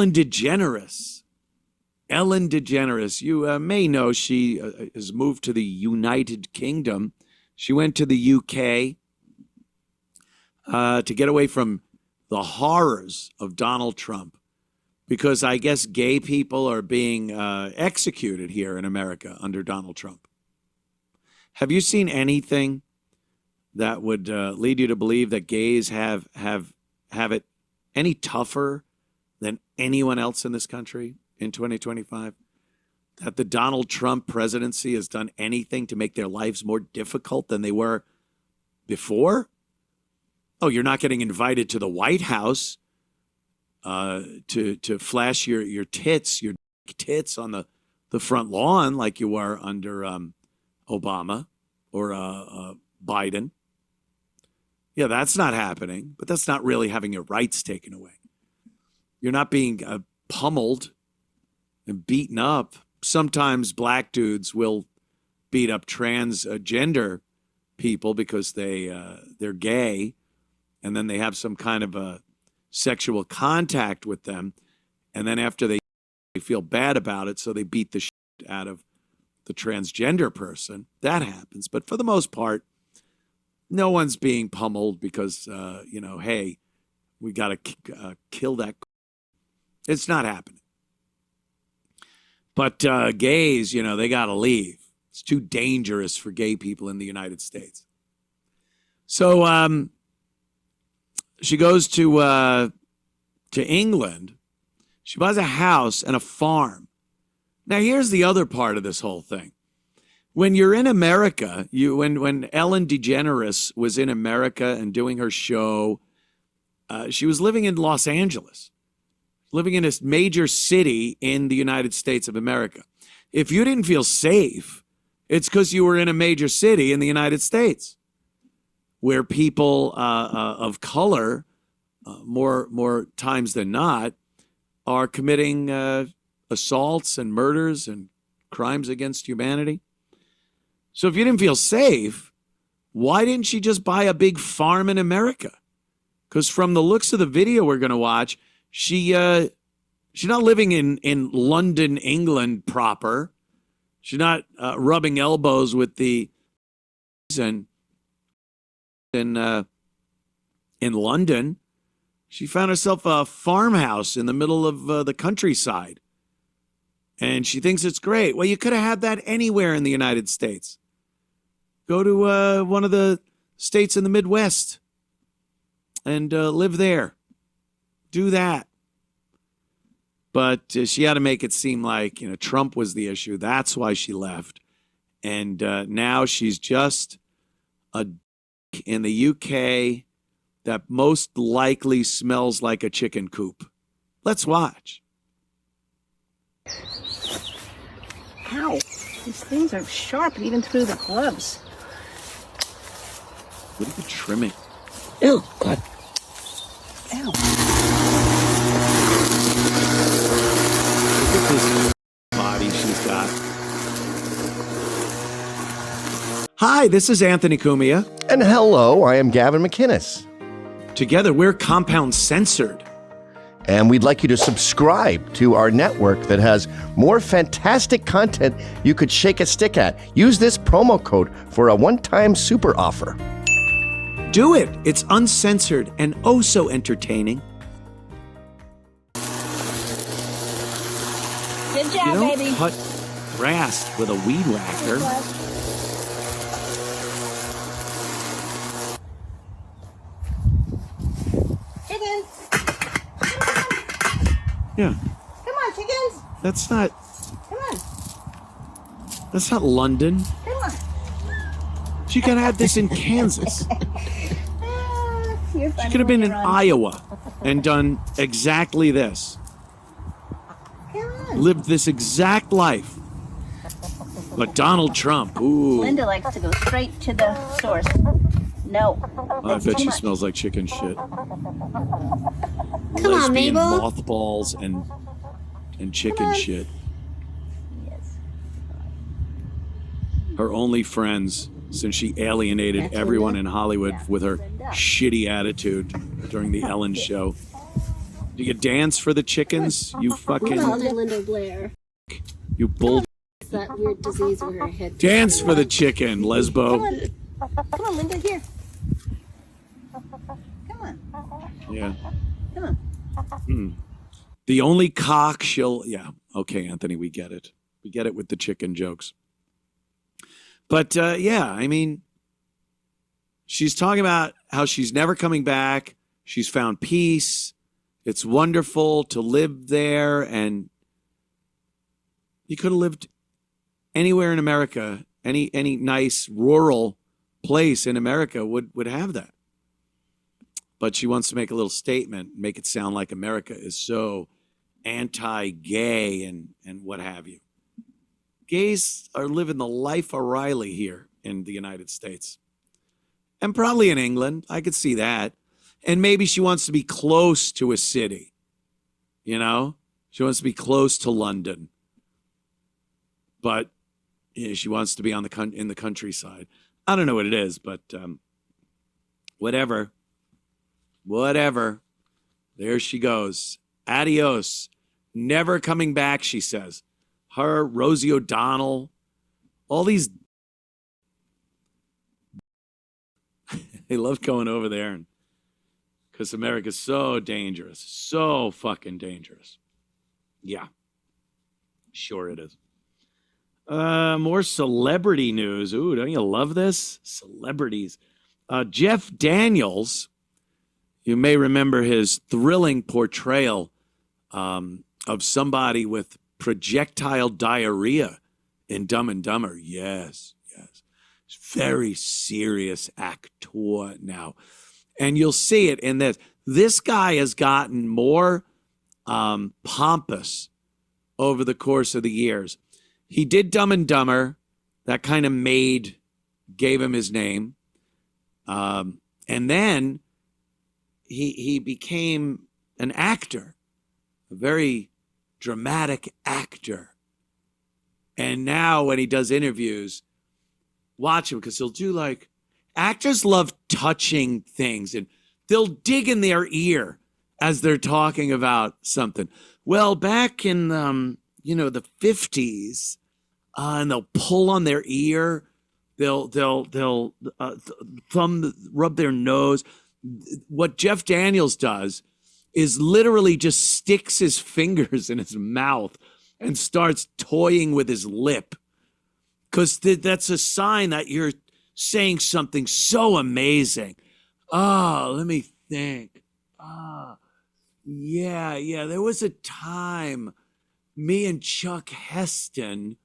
Ellen DeGeneres. Ellen DeGeneres, you may know she has moved to the United Kingdom. She went to the UK to get away from the horrors of Donald Trump, because I guess gay people are being executed here in America under Donald Trump. Have you seen anything that would lead you to believe that gays have it any tougher than anyone else in this country in 2025? That the Donald Trump presidency has done anything to make their lives more difficult than they were before? Oh, you're not getting invited to the White House to flash your tits on the front lawn like you were under Obama or Biden. Yeah, that's not happening, but that's not really having your rights taken away. You're not being pummeled and beaten up. Sometimes black dudes will beat up transgender people because they're gay, and then they have some kind of a sexual contact with them, and then after they feel bad about it, so they beat the shit out of the transgender person. That happens, but for the most part, no one's being pummeled because hey, we got to kill that. It's not happening. But gays, they got to leave. It's too dangerous for gay people in the United States. So she goes to England. She buys a house and a farm. Now, here's the other part of this whole thing. When you're in America, when Ellen DeGeneres was in America and doing her show, she was living in Los Angeles, living in a major city in the United States of America. If you didn't feel safe, it's because you were in a major city in the United States where people of color, more times than not, are committing assaults and murders and crimes against humanity. So if you didn't feel safe, why didn't she just buy a big farm in America? Because from the looks of the video we're going to watch, she's not living in London, England proper. She's not rubbing elbows with the in London. She found herself a farmhouse in the middle of the countryside. And she thinks it's great. Well, you could have had that anywhere in the United States. Go to one of the states in the Midwest and live there. Do that. But she had to make it seem like, Trump was the issue. That's why she left. And now she's just a in the UK that most likely smells like a chicken coop. Let's watch. Ow, these things are sharp even through the gloves. What are you trimming? Ew, God. Ew. Look at this body she's got. Hi, this is Anthony Cumia. And hello, I am Gavin McInnes. Together, we're Compound Censored. And we'd like you to subscribe to our network that has more fantastic content you could shake a stick at. Use this promo code for a one-time super offer. Do it. It's uncensored and oh so entertaining. Good job, You don't baby. cut grass with a weed whacker. Chickens. Yeah. Come on, chickens. That's not Come London. on. She could have had this in Kansas. You're She funny could have been in when you're on. Iowa and done exactly this. Come on. Lived this exact life. But Donald Trump, ooh. Linda likes to go straight to the source. No. I that's bet too she much. smells like chicken shit. Come on, Lesbian Mabel. mothballs and chicken shit. Yes. Her only friends since she alienated That's everyone Linda? in Hollywood Yeah. with her Linda. shitty attitude during the Ellen show. Do you dance for the chickens? You fucking, Linda Blair. you bull. It's that weird disease where her head. Dance for the chicken, lesbo. Come on, Linda, here. Come on. Yeah. Come on. The only cock she'll, yeah. Okay, Anthony, we get it. We get it with the chicken jokes. But yeah, I mean, she's talking about how she's never coming back. She's found peace. It's wonderful to live there. And you could have lived anywhere in America. Any nice rural place in America would have that. But she wants to make a little statement, make it sound like America is so anti-gay and what have you. Gays are living the life of Riley here in the United States. And probably in England. I could see that. And maybe she wants to be close to a city. You know? She wants to be close to London. But yeah, she wants to be in the countryside. I don't know what it is, but whatever. Whatever. There she goes. Adios. Never coming back, she says. Her, Rosie O'Donnell, all these. They love going over there because America's so dangerous. So fucking dangerous. Yeah. Sure it is. More celebrity news. Ooh, don't you love this? Celebrities. Jeff Daniels. You may remember his thrilling portrayal of somebody with projectile diarrhea in Dumb and Dumber. Yes, yes. Very serious actor now. And you'll see it in this. This guy has gotten more pompous over the course of the years. He did Dumb and Dumber. That kind of gave him his name. And then he became an actor, a very dramatic actor. And now when he does interviews, watch him because he'll do like, actors love touching things and they'll dig in their ear as they're talking about something. Well, back in, the 50s, and they'll pull on their ear. They'll rub their nose. What Jeff Daniels does is literally just sticks his fingers in his mouth and starts toying with his lip. Because that's a sign that you're saying something so amazing. Oh, let me think. Yeah. There was a time me and Chuck Heston,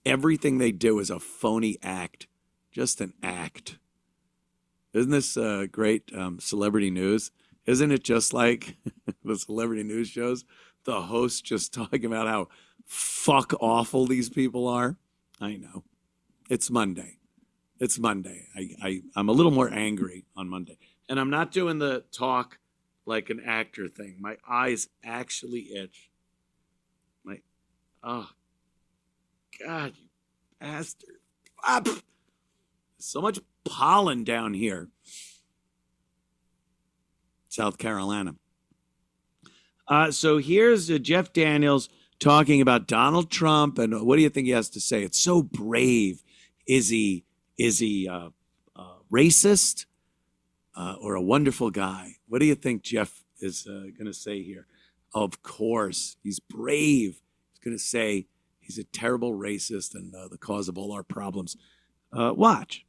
everything they do is a phony act. Just an act. Isn't this great celebrity news? Isn't it just like the celebrity news shows? The host just talking about how fuck awful these people are. I know. It's Monday. It's Monday. I'm a little more angry on Monday. And I'm not doing the talk like an actor thing. My eyes actually itch. Oh, God, you bastard. So much pollen down here. South Carolina. So here's Jeff Daniels talking about Donald Trump, and what do you think he has to say? It's so brave. Is he racist or a wonderful guy? What do you think Jeff is going to say here? Of course, he's brave. He's going to say he's a terrible racist and the cause of all our problems. Watch.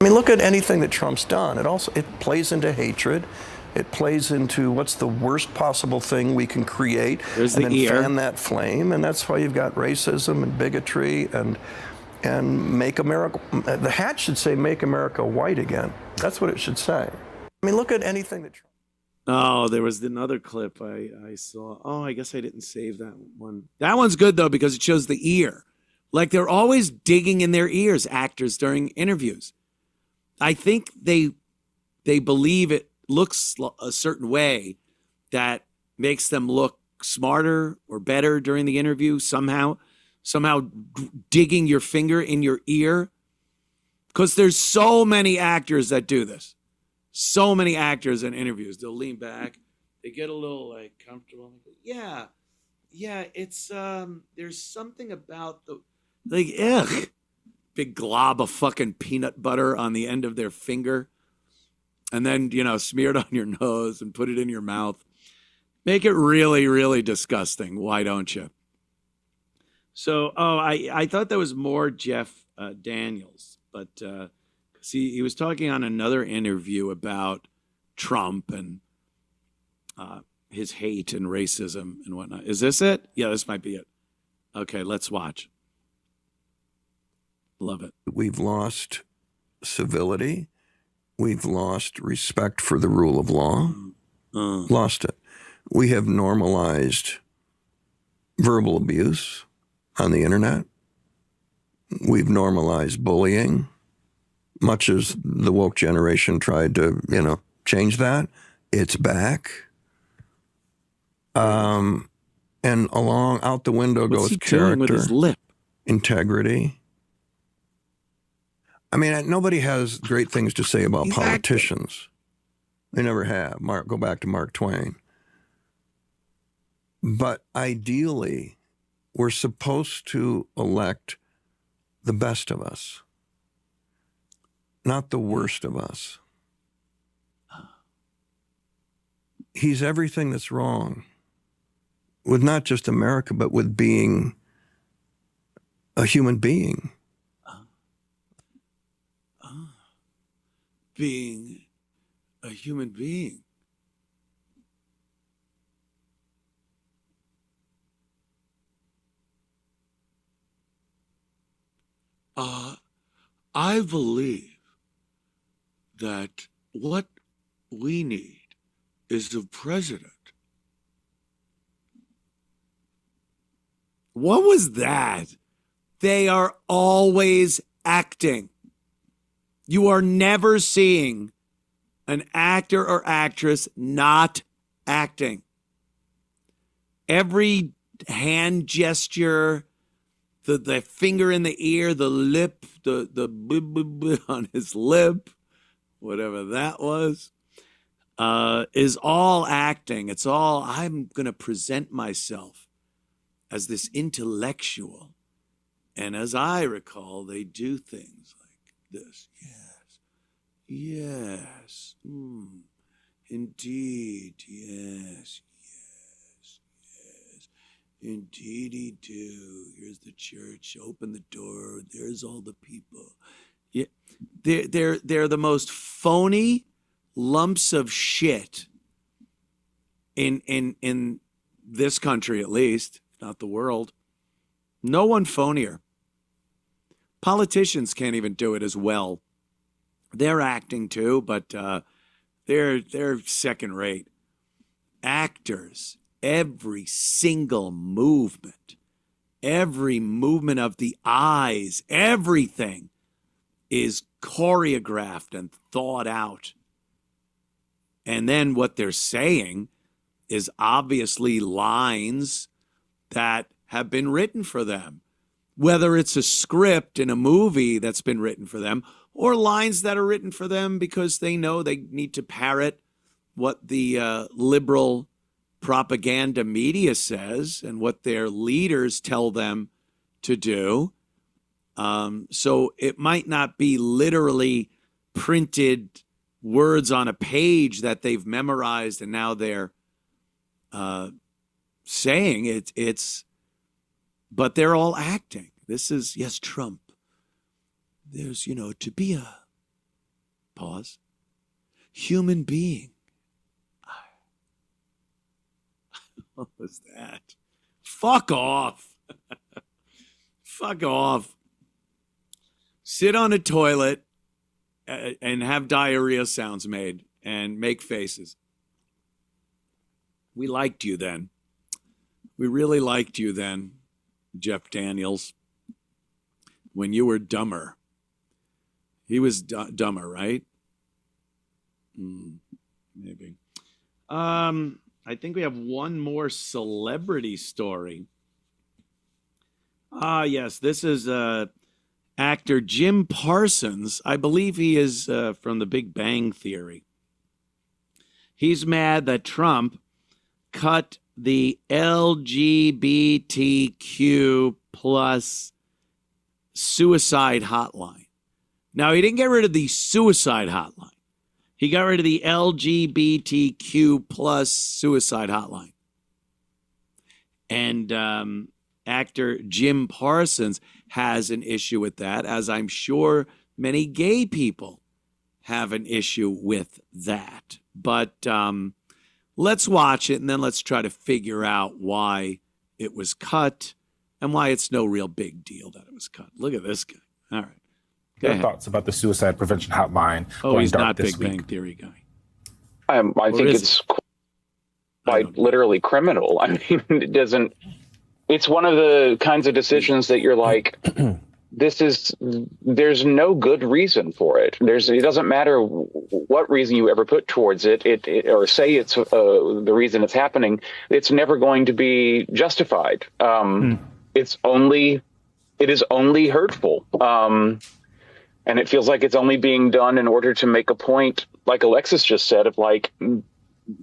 I mean, look at anything that Trump's done. It plays into hatred. It plays into what's the worst possible thing we can create. There's and the then ear. fan that flame, and that's why you've got racism and bigotry and make America. The hat should say "Make America White Again." That's what it should say. I mean, look at anything that Trump. Oh, there was another clip I saw. Oh, I guess I didn't save that one. That one's good though because it shows the ear. Like they're always digging in their ears, actors during interviews. I think they believe it looks a certain way that makes them look smarter or better during the interview somehow digging your finger in your ear, because there's so many actors that do this. So many actors in interviews, they'll lean back, they get a little like comfortable. And they go, yeah, it's there's something about the like, ugh, big glob of fucking peanut butter on the end of their finger, and then smear it on your nose and put it in your mouth. Make it really, really disgusting. Why don't you? So, I thought that was more Jeff Daniels, but see, he was talking on another interview about Trump and his hate and racism and whatnot. Is this it? Yeah, this might be it. Okay, let's watch. Love it. We've lost civility. We've lost respect for the rule of law. Lost it. We have normalized verbal abuse on the internet. We've normalized bullying, much as the woke generation tried to, change that. It's back. And out the window What's goes he doing with character, his lip? integrity. I mean, nobody has great things to say about politicians. They never have. Go back to Mark Twain. But ideally, we're supposed to elect the best of us, not the worst of us. He's everything that's wrong with not just America, but with being a human being. Being a human being. I believe that what we need is a president. What was that? They are always acting. You are never seeing an actor or actress not acting. Every hand gesture, the finger in the ear, the lip, the on his lip, whatever that was, is all acting. It's all, I'm going to present myself as this intellectual. And as I recall, they do things like this. Yes. Indeed. Yes. Indeedy do. Here's the church. Open the door. There's all the people. Yeah, they're the most phony lumps of shit in this country, at least, if not the world. No one phonier. Politicians can't even do it as well. They're acting too, but they're second rate. Actors. Every single movement of the eyes, everything is choreographed and thought out. And then what they're saying is obviously lines that have been written for them, whether it's a script in a movie that's been written for them or lines that are written for them because they know they need to parrot what the liberal propaganda media says and what their leaders tell them to do. So it might not be literally printed words on a page that they've memorized and now they're saying it's, but they're all acting. This is, yes, Trump. There's, to be a, pause, human being. What was that? Fuck off. Fuck off. Sit on a toilet and have diarrhea sounds made and make faces. We liked you then. We really liked you then, Jeff Daniels, when you were dumber. He was dumber, right? Maybe. I think we have one more celebrity story. Yes, this is actor Jim Parsons. I believe he is from The Big Bang Theory. He's mad that Trump cut the LGBTQ plus suicide hotline. Now, he didn't get rid of the suicide hotline. He got rid of the LGBTQ plus suicide hotline. And actor Jim Parsons has an issue with that, as I'm sure many gay people have an issue with that. But let's watch it, and then let's try to figure out why it was cut and why it's no real big deal that it was cut. Look at this guy. All right. Your thoughts about the suicide prevention hotline? Oh, he's not Big Bang Theory guy. I think it's quite literally criminal. I mean, it's one of the kinds of decisions that you're like, there's no good reason for it. It doesn't matter what reason you ever put towards it, or say it's the reason it's happening. It's never going to be justified. It is only hurtful. And it feels like it's only being done in order to make a point, like Alexis just said, of like,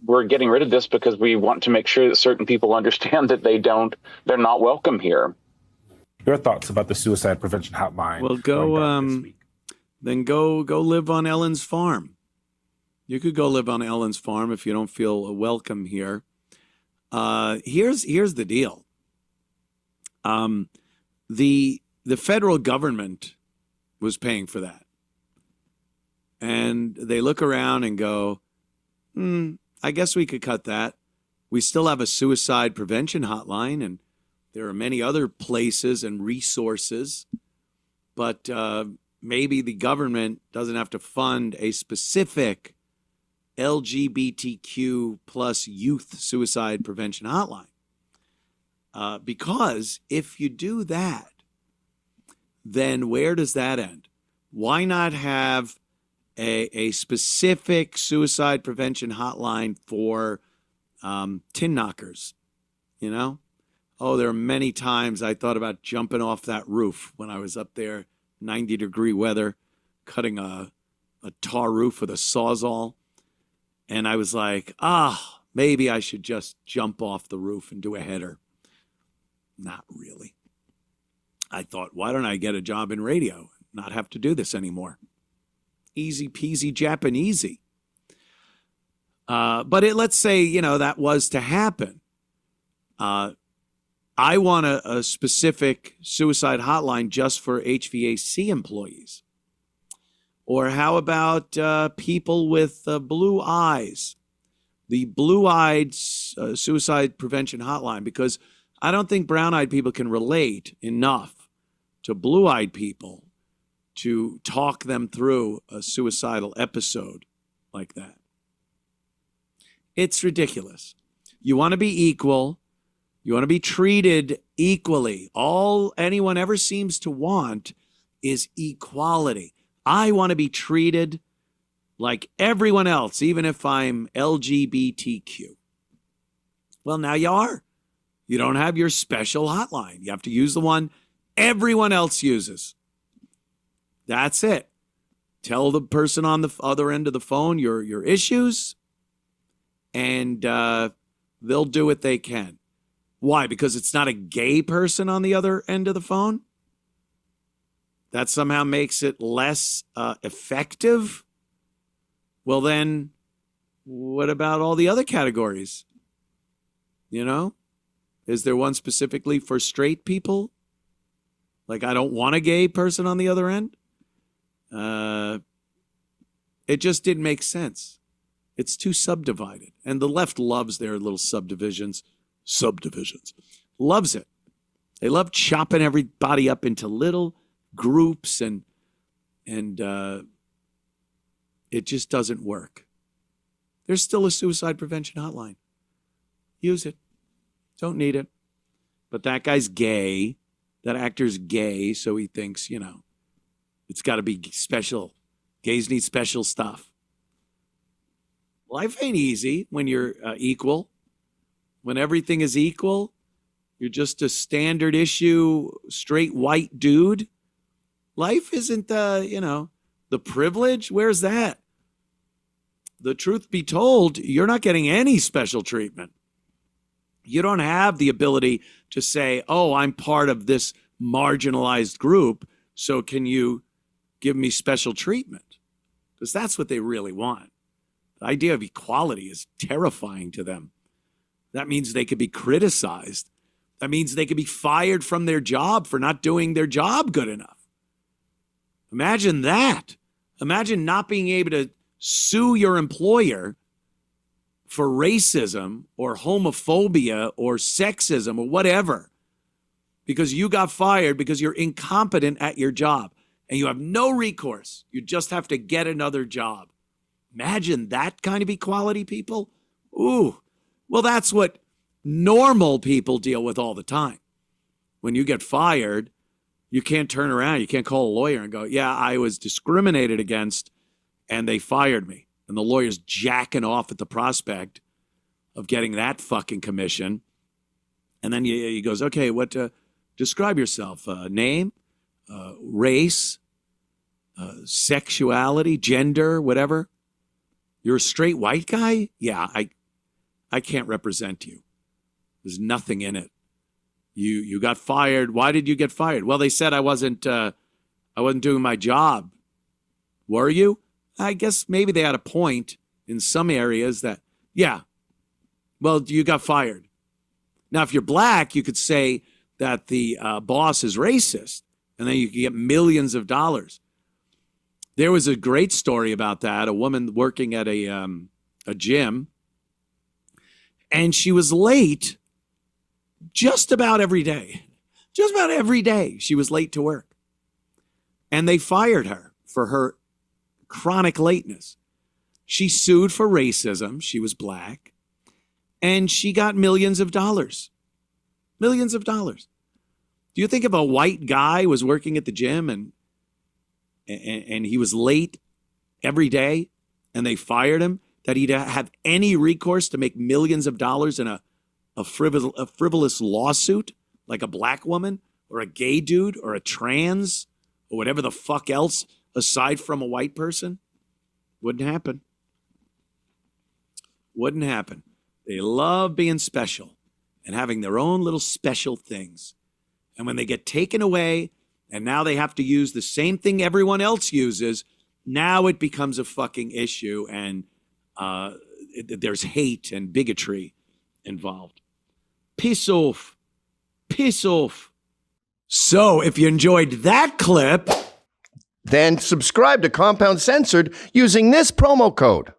we're getting rid of this because we want to make sure that certain people understand that they're not welcome here. Your thoughts about the suicide prevention hotline? Well, go live on Ellen's farm. You could go live on Ellen's farm if you don't feel welcome here. Here's the deal. The federal government was paying for that. And they look around and go, I guess we could cut that. We still have a suicide prevention hotline, and there are many other places and resources, but maybe the government doesn't have to fund a specific LGBTQ plus youth suicide prevention hotline. Because if you do that, then where does that end? Why not have a specific suicide prevention hotline for tin knockers? You know? Oh, there are many times I thought about jumping off that roof when I was up there, 90-degree weather, cutting a tar roof with a Sawzall. And I was like, maybe I should just jump off the roof and do a header. Not really. I thought, why don't I get a job in radio and not have to do this anymore? Easy peasy Japanesey. But let's say, that was to happen. I want a specific suicide hotline just for HVAC employees. Or how about people with blue eyes? The blue-eyed suicide prevention hotline, because I don't think brown-eyed people can relate enough to blue-eyed people to talk them through a suicidal episode like that. It's ridiculous. You want to be equal. You want to be treated equally. All anyone ever seems to want is equality. I want to be treated like everyone else, even if I'm LGBTQ. Well, now you are. You don't have your special hotline. You have to use the one everyone else uses. That's it. Tell the person on the other end of the phone your issues, and they'll do what they can. Why? Because it's not a gay person on the other end of the phone? That somehow makes it less effective? Well, then, what about all the other categories? Is there one specifically for straight people? Like, I don't want a gay person on the other end? It just didn't make sense. It's too subdivided. And the left loves their little subdivisions. Loves it. They love chopping everybody up into little groups, and it just doesn't work. There's still a suicide prevention hotline. Use it. Don't need it. But that guy's gay. That actor's gay, so he thinks, it's got to be special. Gays need special stuff. Life ain't easy when you're equal. When everything is equal, you're just a standard issue, straight white dude. Life isn't, the privilege. Where's that? the truth be told, you're not getting any special treatment. You don't have the ability to say, oh, I'm part of this marginalized group, so can you give me special treatment? Because that's what they really want. The idea of equality is terrifying to them. That means they could be criticized. That means they could be fired from their job for not doing their job good enough. Imagine that. Imagine not being able to sue your employer for racism or homophobia or sexism or whatever because you got fired because you're incompetent at your job and you have no recourse. You just have to get another job. Imagine that kind of equality, people. Ooh, well, that's what normal people deal with all the time. When you get fired, you can't turn around. You can't call a lawyer and go, yeah, I was discriminated against and they fired me. And the lawyer's jacking off at the prospect of getting that fucking commission. And then he goes, okay, describe yourself. Name, race, sexuality, gender, whatever. You're a straight white guy? Yeah, I can't represent you. There's nothing in it. You got fired. Why did you get fired? Well, they said I wasn't doing my job. Were you? I guess maybe they had a point in some areas that, yeah, well, you got fired. Now, if you're black, you could say that the boss is racist, and then you could get millions of dollars. There was a great story about that, a woman working at a gym, and she was late just about every day. Just about every day she was late to work. And they fired her for her chronic lateness. She sued for racism. She was black. And she got millions of dollars. Millions of dollars. Do you think if a white guy was working at the gym and he was late every day and they fired him, that he'd have any recourse to make millions of dollars in a frivolous lawsuit like a black woman or a gay dude or a trans or whatever the fuck else aside from a white person? Wouldn't happen. Wouldn't happen. They love being special and having their own little special things. And when they get taken away and now they have to use the same thing everyone else uses, now it becomes a fucking issue and there's hate and bigotry involved. Piss off. Piss off. So if you enjoyed that clip, then subscribe to Compound Censored using this promo code.